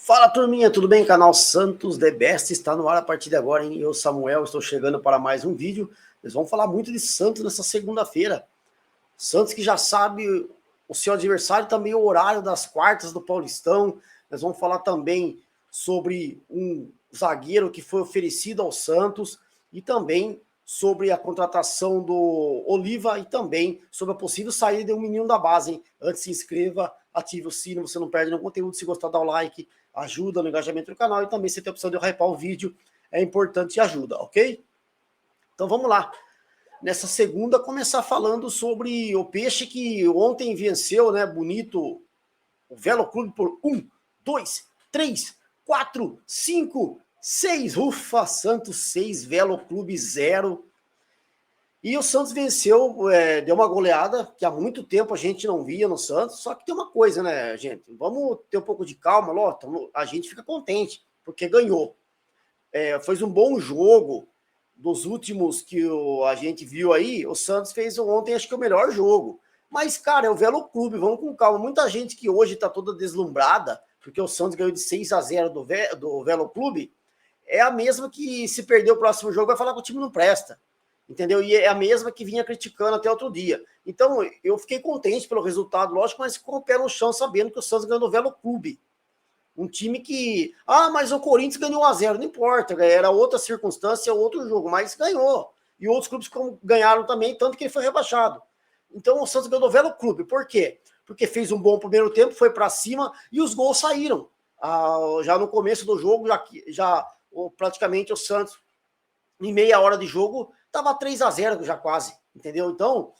Fala, turminha, tudo bem? Canal Santos The Best está no ar a partir de agora, hein? Eu, Samuel, estou chegando para mais um vídeo. Nós vamos falar muito de Santos nessa segunda-feira. Santos que já sabe o seu adversário, também o horário das quartas do Paulistão. Nós vamos falar também sobre um zagueiro que foi oferecido ao Santos e também sobre a contratação do Oliva e também sobre a possível saída de um menino da base, hein? Antes, se inscreva, ative o sino, você não perde nenhum conteúdo. Se gostar, dá o like, ajuda no engajamento do canal, e também se tem a opção de eu hypar o vídeo, é importante e ajuda, ok? Então vamos lá. Nessa segunda, começar falando sobre o Peixe, que ontem venceu, né, bonito, o Velo Clube por 1, 2, 3, 4, 5, 6. Ufa, Santos 6, Velo Clube 0. E o Santos venceu, deu uma goleada que há muito tempo a gente não via no Santos. Só que tem uma coisa, né, gente? Vamos ter um pouco de calma, a gente fica contente, porque ganhou. Fez um bom jogo. Dos últimos que a gente viu aí, o Santos fez ontem, acho que o melhor jogo. Mas, cara, é o Velo Clube, vamos com calma. Muita gente que hoje tá toda deslumbrada, porque o Santos ganhou de 6-0 do Velo Clube, é a mesma que, se perder o próximo jogo, vai falar que o time não presta. Entendeu? E é a mesma que vinha criticando até outro dia. Então, eu fiquei contente pelo resultado, lógico, mas com o pé no chão, sabendo que o Santos ganhou do Velo Clube. Um time que... mas o Corinthians ganhou 1-0. Não importa, era outra circunstância, outro jogo, mas ganhou. E outros clubes ganharam também, tanto que ele foi rebaixado. Então o Santos ganhou do Velo Clube. Por quê? Porque fez um bom primeiro tempo, foi para cima e os gols saíram. Já no começo do jogo, praticamente o Santos, em meia hora de jogo, estava 3-0 já quase, entendeu? Então,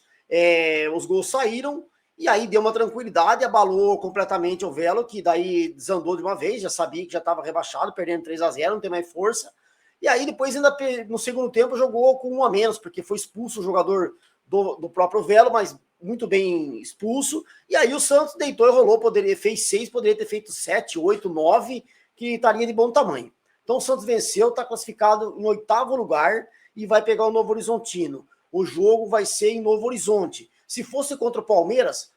os gols saíram. E aí deu uma tranquilidade, abalou completamente o Velo, que daí desandou de uma vez, já sabia que já estava rebaixado, perdendo 3-0, não tem mais força. E aí depois, ainda no segundo tempo, jogou com 1 a menos, porque foi expulso o jogador do próprio Velo, mas muito bem expulso. E aí o Santos deitou e rolou, fez 6, poderia ter feito 7, 8, 9, que estaria de bom tamanho. Então o Santos venceu, está classificado em 8º lugar e vai pegar o Novo Horizontino. O jogo vai ser em Novo Horizonte. Se fosse contra o Palmeiras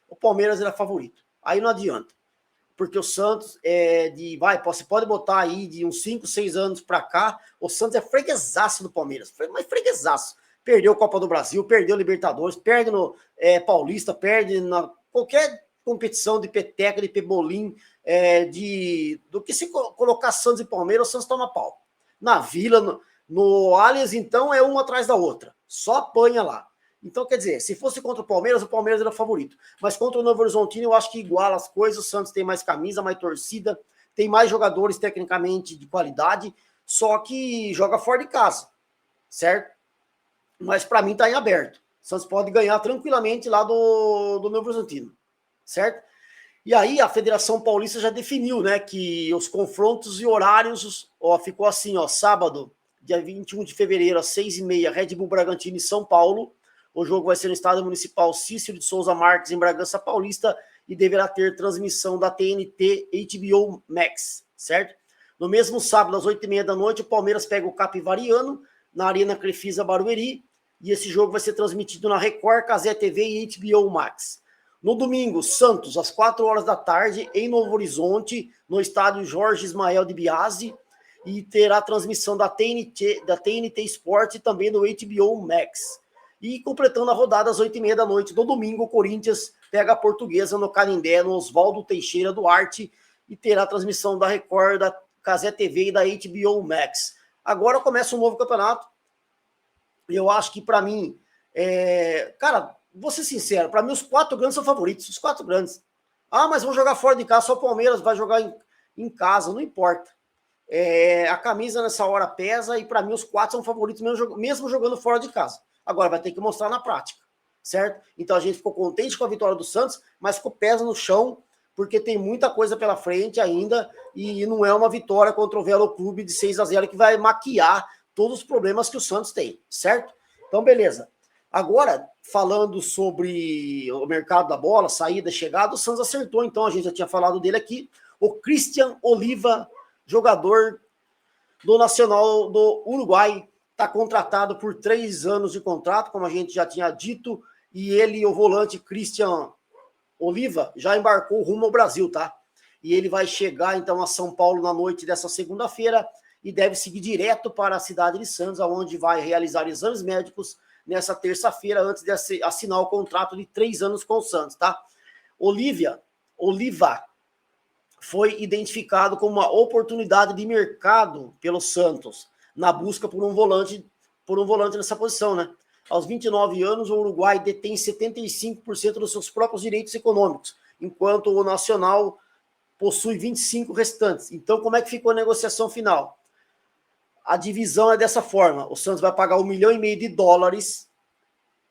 era favorito. Aí não adianta. Porque o Santos você pode botar aí de uns 5, 6 anos para cá, o Santos é freguesaço do Palmeiras. Mas freguesaço. Perdeu a Copa do Brasil, perdeu a Libertadores, perde no Paulista, perde na qualquer competição de peteca, de pebolim, do que se colocar Santos e Palmeiras, o Santos toma pau. Na Vila, no Allianz, então, é uma atrás da outra. Só apanha lá. Então, quer dizer, se fosse contra o Palmeiras era favorito. Mas contra o Novo Horizontino, eu acho que iguala as coisas. O Santos tem mais camisa, mais torcida, tem mais jogadores tecnicamente de qualidade, só que joga fora de casa, certo? Mas para mim tá em aberto. O Santos pode ganhar tranquilamente lá do Novo Horizontino, certo? E aí a Federação Paulista já definiu, né, que os confrontos e horários, ficou assim, sábado, dia 21 de fevereiro, às 6h30, Red Bull Bragantino e São Paulo. O jogo vai ser no Estádio Municipal Cícero de Souza Marques, em Bragança Paulista, e deverá ter transmissão da TNT HBO Max, certo? No mesmo sábado, às 8h30 da noite, o Palmeiras pega o Capivariano, na Arena Crefisa Barueri, e esse jogo vai ser transmitido na Record, Cazé TV e HBO Max. No domingo, Santos, às 4 horas da tarde, em Novo Horizonte, no estádio Jorge Ismael de Biasi, e terá transmissão da TNT Sport e também do HBO Max. E completando a rodada às 8h30 da noite do domingo, o Corinthians pega a Portuguesa no Canindé, no Oswaldo Teixeira Duarte, e terá transmissão da Record, da Cazé TV e da HBO Max. Agora começa um novo campeonato. Eu acho que, para mim, cara, vou ser sincero, para mim os 4 grandes são favoritos, os 4 grandes. Mas vão jogar fora de casa, só o Palmeiras vai jogar em casa, não importa. A camisa nessa hora pesa, e para mim os 4 são favoritos, mesmo jogando fora de casa. Agora vai ter que mostrar na prática, certo? Então a gente ficou contente com a vitória do Santos, mas ficou pés no chão, porque tem muita coisa pela frente ainda, e não é uma vitória contra o Velo Clube de 6-0 que vai maquiar todos os problemas que o Santos tem, certo? Então, beleza. Agora, falando sobre o mercado da bola, saída, chegada, o Santos acertou, então, a gente já tinha falado dele aqui, o Christian Oliva, jogador do Nacional do Uruguai, está contratado por 3 anos de contrato, como a gente já tinha dito, e ele, o volante Christian Oliva, já embarcou rumo ao Brasil, tá? e ele vai chegar então a São Paulo na noite dessa segunda-feira e deve seguir direto para a cidade de Santos, onde vai realizar exames médicos nessa terça-feira, antes de assinar o contrato de 3 anos com o Santos, tá? Oliva foi identificado como uma oportunidade de mercado pelo Santos, na busca por um volante nessa posição, né? Aos 29 anos, o Uruguai detém 75% dos seus próprios direitos econômicos, enquanto o Nacional possui 25% restantes. Então, como é que ficou a negociação final? A divisão é dessa forma: o Santos vai pagar $1,5 milhão,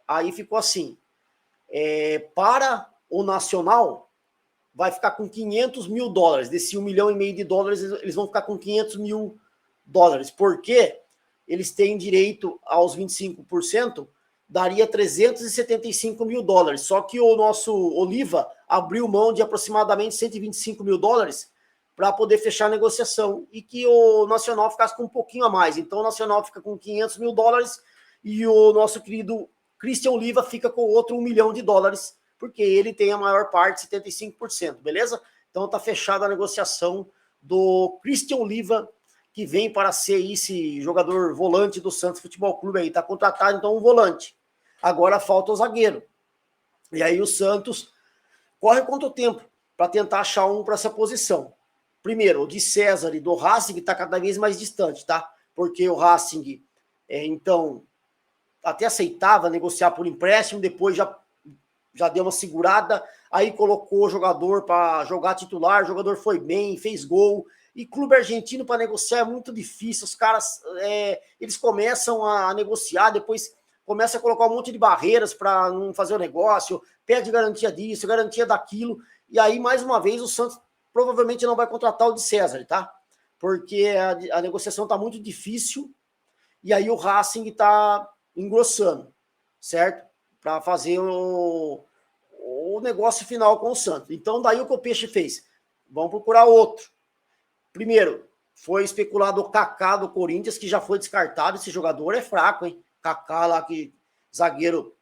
aí ficou assim, para o Nacional, vai ficar com $500 mil, desse $1,5 milhão, eles vão ficar com $500 mil, porque eles têm direito aos 25%, daria $375 mil, só que o nosso Oliva abriu mão de aproximadamente $125 mil para poder fechar a negociação, e que o Nacional ficasse com um pouquinho a mais. Então o Nacional fica com $500 mil e o nosso querido Christian Oliva fica com outro $1 milhão, porque ele tem a maior parte, 75%, beleza? Então tá fechada a negociação do Christian Oliva, que vem para ser esse jogador volante do Santos Futebol Clube aí. Tá contratado então um volante. Agora falta o zagueiro. E aí o Santos corre contra o tempo para tentar achar um para essa posição. Primeiro, o de César e do Racing está cada vez mais distante, tá? Porque o Racing, então, até aceitava negociar por empréstimo, depois já deu uma segurada, aí colocou o jogador para jogar titular, o jogador foi bem, fez gol, e clube argentino para negociar é muito difícil, os caras, eles começam a negociar, depois começa a colocar um monte de barreiras para não fazer o negócio, pede garantia disso, garantia daquilo, e aí, mais uma vez, o Santos provavelmente não vai contratar o de César, tá? Porque a negociação está muito difícil, e aí o Racing está engrossando, certo? Para fazer o negócio final com o Santos. Então, daí o que o Peixe fez? Vamos procurar outro. Primeiro, foi especulado o Kaká do Corinthians, que já foi descartado. Esse jogador é fraco, hein? Kaká lá, zagueiro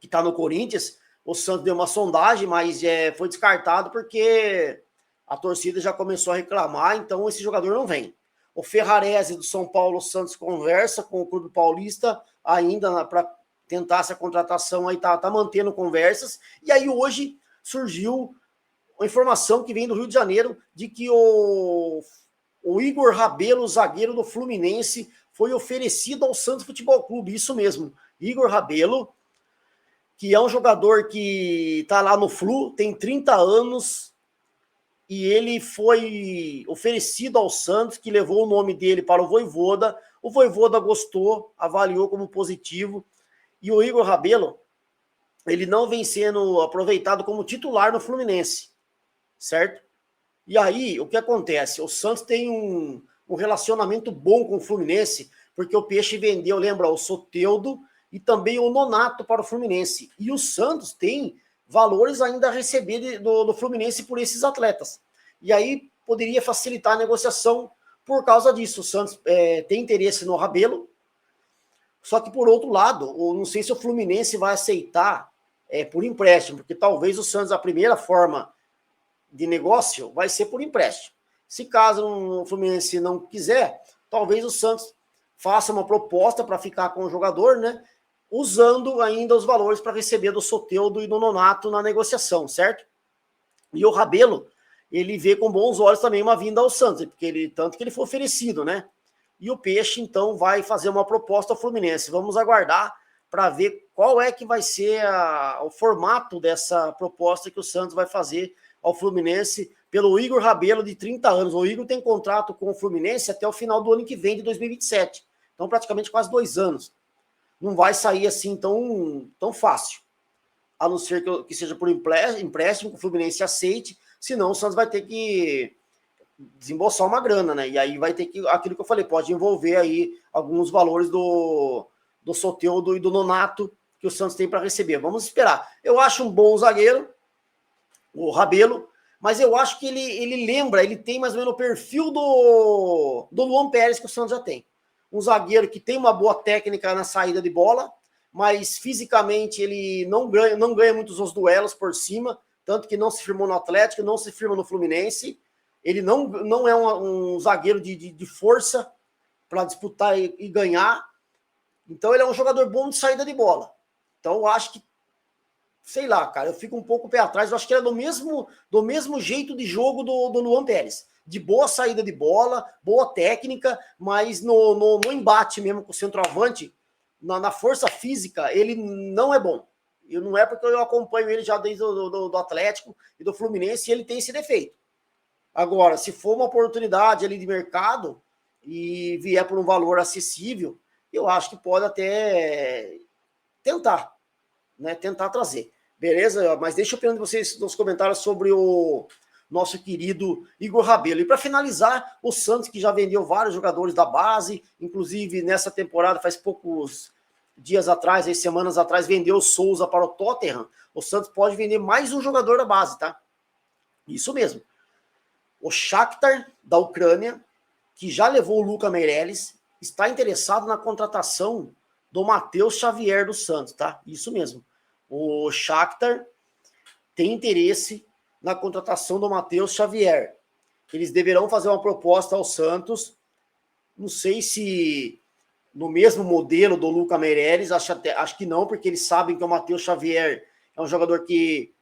que tá no Corinthians. O Santos deu uma sondagem, mas foi descartado porque a torcida já começou a reclamar, então esse jogador não vem. O Ferrarese do São Paulo, o Santos conversa com o Clube Paulista ainda para tentar essa contratação, aí tá mantendo conversas, e aí hoje surgiu uma informação que vem do Rio de Janeiro de que o Igor Rabelo, zagueiro do Fluminense, foi oferecido ao Santos Futebol Clube, isso mesmo, Igor Rabelo, que é um jogador que tá lá no Flu, tem 30 anos, e ele foi oferecido ao Santos, que levou o nome dele para o Vojvoda gostou, avaliou como positivo, e o Igor Rabelo, ele não vem sendo aproveitado como titular no Fluminense, certo? E aí, o que acontece? O Santos tem um relacionamento bom com o Fluminense, porque o Peixe vendeu, lembra, o Soteldo e também o Nonato para o Fluminense. E o Santos tem valores ainda a receber do Fluminense por esses atletas. E aí, poderia facilitar a negociação por causa disso. O Santos tem interesse no Rabelo, só que, por outro lado, não sei se o Fluminense vai aceitar por empréstimo, porque talvez o Santos, a primeira forma de negócio vai ser por empréstimo. Se caso o Fluminense não quiser, talvez o Santos faça uma proposta para ficar com o jogador, né? Usando ainda os valores para receber do Soteldo e do Nonato na negociação, certo? E o Rabelo, ele vê com bons olhos também uma vinda ao Santos, porque tanto que ele foi oferecido, né? E o Peixe, então, vai fazer uma proposta ao Fluminense. Vamos aguardar para ver qual é que vai ser o formato dessa proposta que o Santos vai fazer ao Fluminense pelo Igor Rabelo, de 30 anos. O Igor tem contrato com o Fluminense até o final do ano que vem, de 2027. Então, praticamente quase 2 anos. Não vai sair assim tão fácil. A não ser que seja por empréstimo, que o Fluminense aceite. Senão, o Santos vai ter que desembolsar uma grana, né? E aí vai ter que, aquilo que eu falei, pode envolver aí alguns valores do Soteldo e do Nonato que o Santos tem para receber. Vamos esperar. Eu acho um bom zagueiro, o Rabelo, mas eu acho que ele tem mais ou menos o perfil do Luan Pérez, que o Santos já tem. Um zagueiro que tem uma boa técnica na saída de bola, mas fisicamente ele não ganha muitos os duelos por cima, tanto que não se firmou no Atlético, não se firma no Fluminense. Ele não é um zagueiro de força para disputar e ganhar. Então ele é um jogador bom de saída de bola. Então eu acho que, sei lá, cara, eu fico um pouco pé atrás. Eu acho que ele é do mesmo jeito de jogo do Luan Pérez. De boa saída de bola, boa técnica, mas no embate mesmo com o centroavante, na força física, ele não é bom. E não é porque eu acompanho ele já desde do Atlético e do Fluminense, e ele tem esse defeito. Agora, se for uma oportunidade ali de mercado e vier por um valor acessível, eu acho que pode até tentar, né? Tentar trazer. Beleza? Mas deixa eu perguntar vocês nos comentários sobre o nosso querido Igor Rabelo. E para finalizar, o Santos, que já vendeu vários jogadores da base, inclusive nessa temporada, faz poucos dias atrás, aí, semanas atrás, vendeu o Souza para o Tottenham. O Santos pode vender mais um jogador da base, tá? Isso mesmo. O Shakhtar, da Ucrânia, que já levou o Lucas Meirelles, está interessado na contratação do Matheus Xavier do Santos, tá? Isso mesmo. O Shakhtar tem interesse na contratação do Matheus Xavier. Eles deverão fazer uma proposta ao Santos, não sei se no mesmo modelo do Lucas Meirelles, acho que não, porque eles sabem que o Matheus Xavier é um jogador que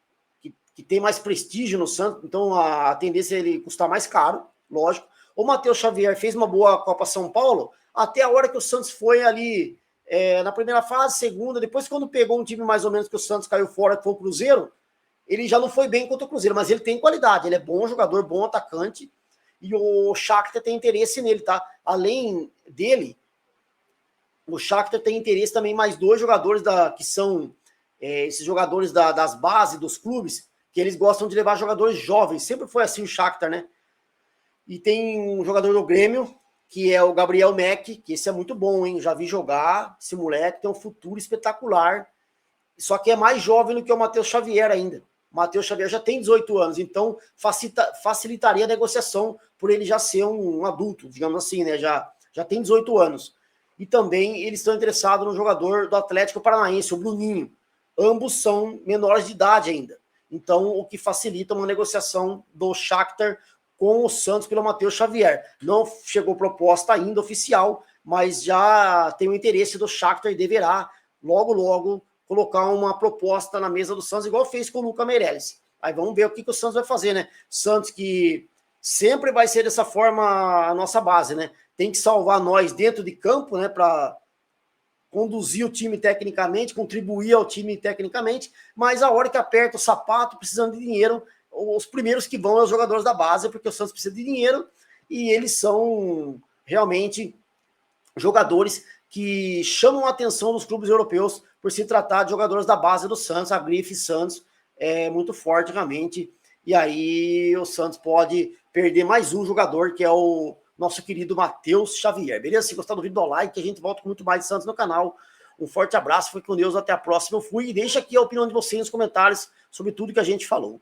tem mais prestígio no Santos, então a tendência é ele custar mais caro, lógico. O Matheus Xavier fez uma boa Copa São Paulo, até a hora que o Santos foi ali na primeira fase, segunda, depois quando pegou um time mais ou menos que o Santos caiu fora, que foi o Cruzeiro, ele já não foi bem contra o Cruzeiro, mas ele tem qualidade, ele é bom jogador, bom atacante, e o Shakhtar tem interesse nele, tá? Além dele, o Shakhtar tem interesse também em mais dois jogadores que são esses jogadores das bases, dos clubes, que eles gostam de levar jogadores jovens, sempre foi assim o Shakhtar, né? E tem um jogador do Grêmio, que é o Gabriel Mack, que esse é muito bom, hein? Já vi jogar, esse moleque tem um futuro espetacular, só que é mais jovem do que o Matheus Xavier ainda. O Matheus Xavier já tem 18 anos, então facilitaria a negociação por ele já ser um adulto, digamos assim, né? Já tem 18 anos. E também eles estão interessados no jogador do Atlético Paranaense, o Bruninho. Ambos são menores de idade ainda. Então, o que facilita uma negociação do Shakhtar com o Santos pelo Matheus Xavier. Não chegou proposta ainda oficial, mas já tem o interesse do Shakhtar e deverá, logo, colocar uma proposta na mesa do Santos, igual fez com o Lucas Meirelles. Aí vamos ver o que o Santos vai fazer, né? Santos que sempre vai ser dessa forma a nossa base, né? Tem que salvar nós dentro de campo, né? Para conduzir o time tecnicamente, contribuir ao time tecnicamente, mas a hora que aperta o sapato, precisando de dinheiro, os primeiros que vão são os jogadores da base, porque o Santos precisa de dinheiro e eles são realmente jogadores que chamam a atenção dos clubes europeus por se tratar de jogadores da base do Santos. A grife Santos é muito forte realmente, e aí o Santos pode perder mais um jogador, que é o nosso querido Matheus Xavier. Beleza? Se gostar do vídeo, dá o like, que a gente volta com muito mais de Santos no canal. Um forte abraço, fique com Deus, até a próxima. Eu fui e deixa aqui a opinião de vocês nos comentários sobre tudo que a gente falou.